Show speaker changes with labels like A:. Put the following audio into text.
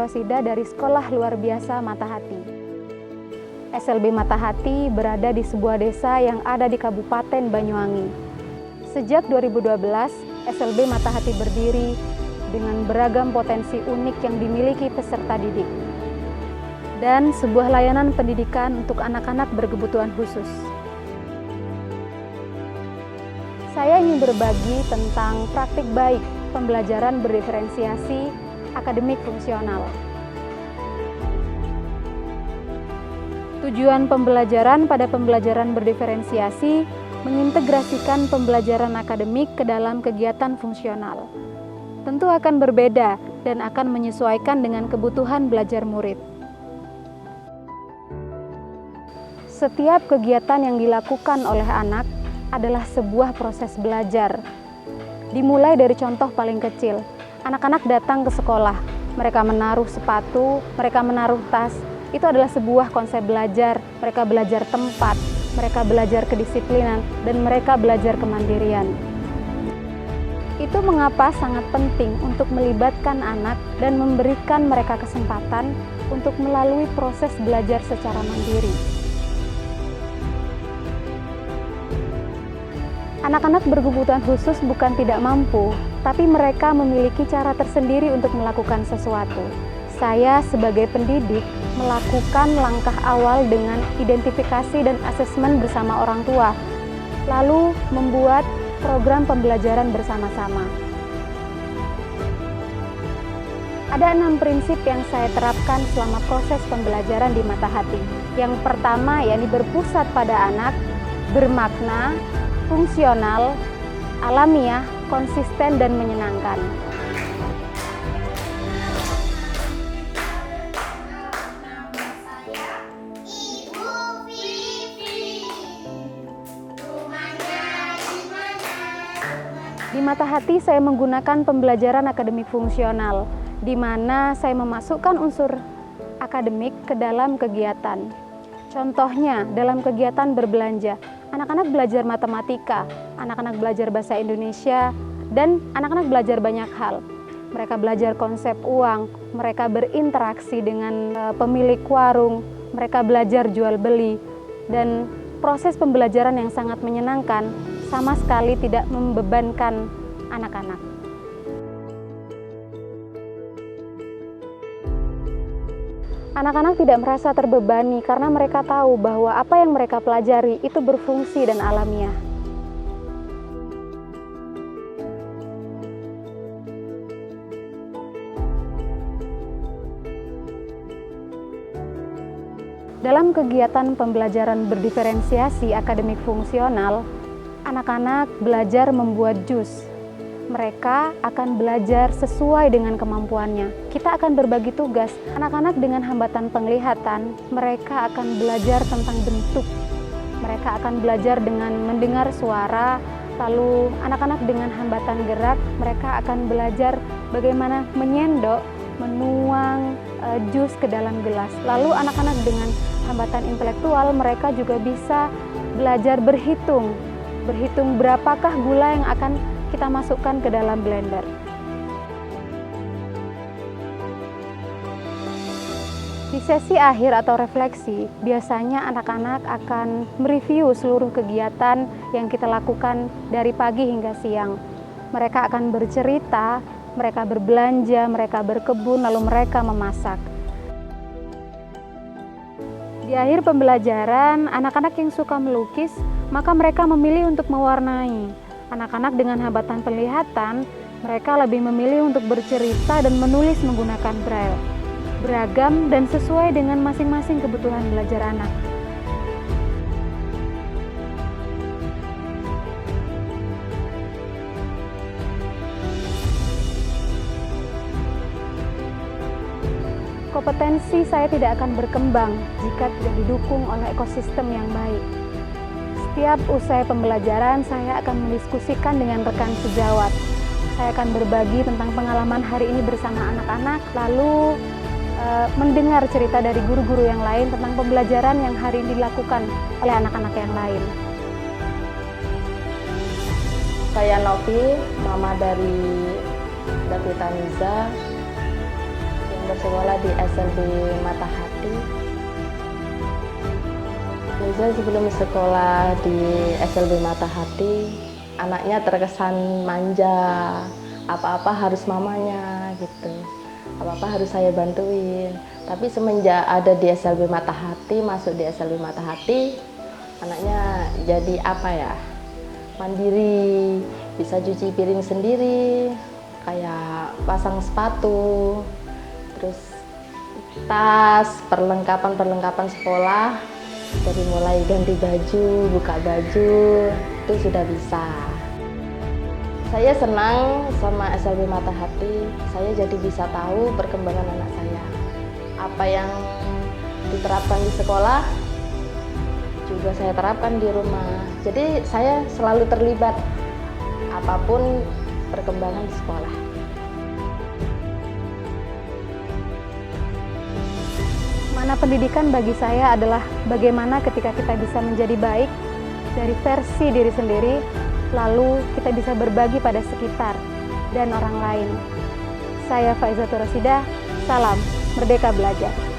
A: Rosida dari Sekolah Luar Biasa Matahati. SLB Matahati berada di sebuah desa yang ada di Kabupaten Banyuwangi. Sejak 2012, SLB Matahati berdiri dengan beragam potensi unik yang dimiliki peserta didik dan sebuah layanan pendidikan untuk anak-anak berkebutuhan khusus. Saya ingin berbagi tentang praktik baik pembelajaran berdiferensiasi akademik fungsional. Tujuan pembelajaran pada pembelajaran berdiferensiasi mengintegrasikan pembelajaran akademik ke dalam kegiatan fungsional. Tentu akan berbeda dan akan menyesuaikan dengan kebutuhan belajar murid. Setiap kegiatan yang dilakukan oleh anak adalah sebuah proses belajar. Dimulai dari contoh paling kecil, anak-anak datang ke sekolah, mereka menaruh sepatu, mereka menaruh tas, itu adalah sebuah konsep belajar. Mereka belajar tempat, mereka belajar kedisiplinan, dan mereka belajar kemandirian. Itu mengapa sangat penting untuk melibatkan anak dan memberikan mereka kesempatan untuk melalui proses belajar secara mandiri. Anak-anak berkebutuhan khusus bukan tidak mampu, tapi mereka memiliki cara tersendiri untuk melakukan sesuatu. Saya sebagai pendidik melakukan langkah awal dengan identifikasi dan asesmen bersama orang tua, lalu membuat program pembelajaran bersama-sama. Ada 6 prinsip yang saya terapkan selama proses pembelajaran di Matahati. Yang pertama, yakni berpusat pada anak, bermakna, fungsional, alamiah, konsisten, dan menyenangkan. Di Matahati saya menggunakan pembelajaran akademik fungsional, di mana saya memasukkan unsur akademik ke dalam kegiatan. Contohnya, dalam kegiatan berbelanja, anak-anak belajar matematika, anak-anak belajar bahasa Indonesia, dan anak-anak belajar banyak hal. Mereka belajar konsep uang, mereka berinteraksi dengan pemilik warung, mereka belajar jual beli, dan proses pembelajaran yang sangat menyenangkan, sama sekali tidak membebankan anak-anak. Anak-anak tidak merasa terbebani karena mereka tahu bahwa apa yang mereka pelajari itu berfungsi dan alamiah. Dalam kegiatan pembelajaran berdiferensiasi akademik fungsional, anak-anak belajar membuat jus. Mereka akan belajar sesuai dengan kemampuannya. Kita akan berbagi tugas. Anak-anak dengan hambatan penglihatan, mereka akan belajar tentang bentuk. Mereka akan belajar dengan mendengar suara. Lalu anak-anak dengan hambatan gerak, mereka akan belajar bagaimana menyendok, menuang jus ke dalam gelas. Lalu anak-anak dengan hambatan intelektual, mereka juga bisa belajar berhitung. Berhitung berapakah gula yang akan kita masukkan ke dalam blender. Di sesi akhir atau refleksi, biasanya anak-anak akan mereview seluruh kegiatan yang kita lakukan dari pagi hingga siang. Mereka akan bercerita, mereka berbelanja, mereka berkebun, lalu mereka memasak. Di akhir pembelajaran, anak-anak yang suka melukis, maka mereka memilih untuk mewarnai. Anak-anak dengan hambatan penglihatan, mereka lebih memilih untuk bercerita dan menulis menggunakan braille. Beragam dan sesuai dengan masing-masing kebutuhan belajar anak. Kompetensi saya tidak akan berkembang jika tidak didukung oleh ekosistem yang baik. Setiap usai pembelajaran, saya akan mendiskusikan dengan rekan sejawat. Saya akan berbagi tentang pengalaman hari ini bersama anak-anak, lalu mendengar cerita dari guru-guru yang lain tentang pembelajaran yang hari ini dilakukan oleh anak-anak yang lain.
B: Saya Novi, mama dari Davita Niza. bersekolah di SLB Matahati. Saya sebelum sekolah di SLB Matahati, anaknya terkesan manja, apa-apa harus mamanya gitu, apa-apa harus saya bantuin. Tapi semenjak ada di SLB Matahati, masuk di SLB Matahati, anaknya jadi apa ya, mandiri, bisa cuci piring sendiri, kayak pasang sepatu, terus tas, perlengkapan sekolah, dari mulai ganti baju, buka baju, itu sudah bisa. Saya senang sama SLB Matahati, saya jadi bisa tahu perkembangan anak saya. Apa yang diterapkan di sekolah, juga saya terapkan di rumah. Jadi saya selalu terlibat, apapun perkembangan di sekolah.
A: Mana pendidikan bagi saya adalah bagaimana ketika kita bisa menjadi baik dari versi diri sendiri, lalu kita bisa berbagi pada sekitar dan orang lain. Saya Faizatul Rosidah, salam Merdeka Belajar.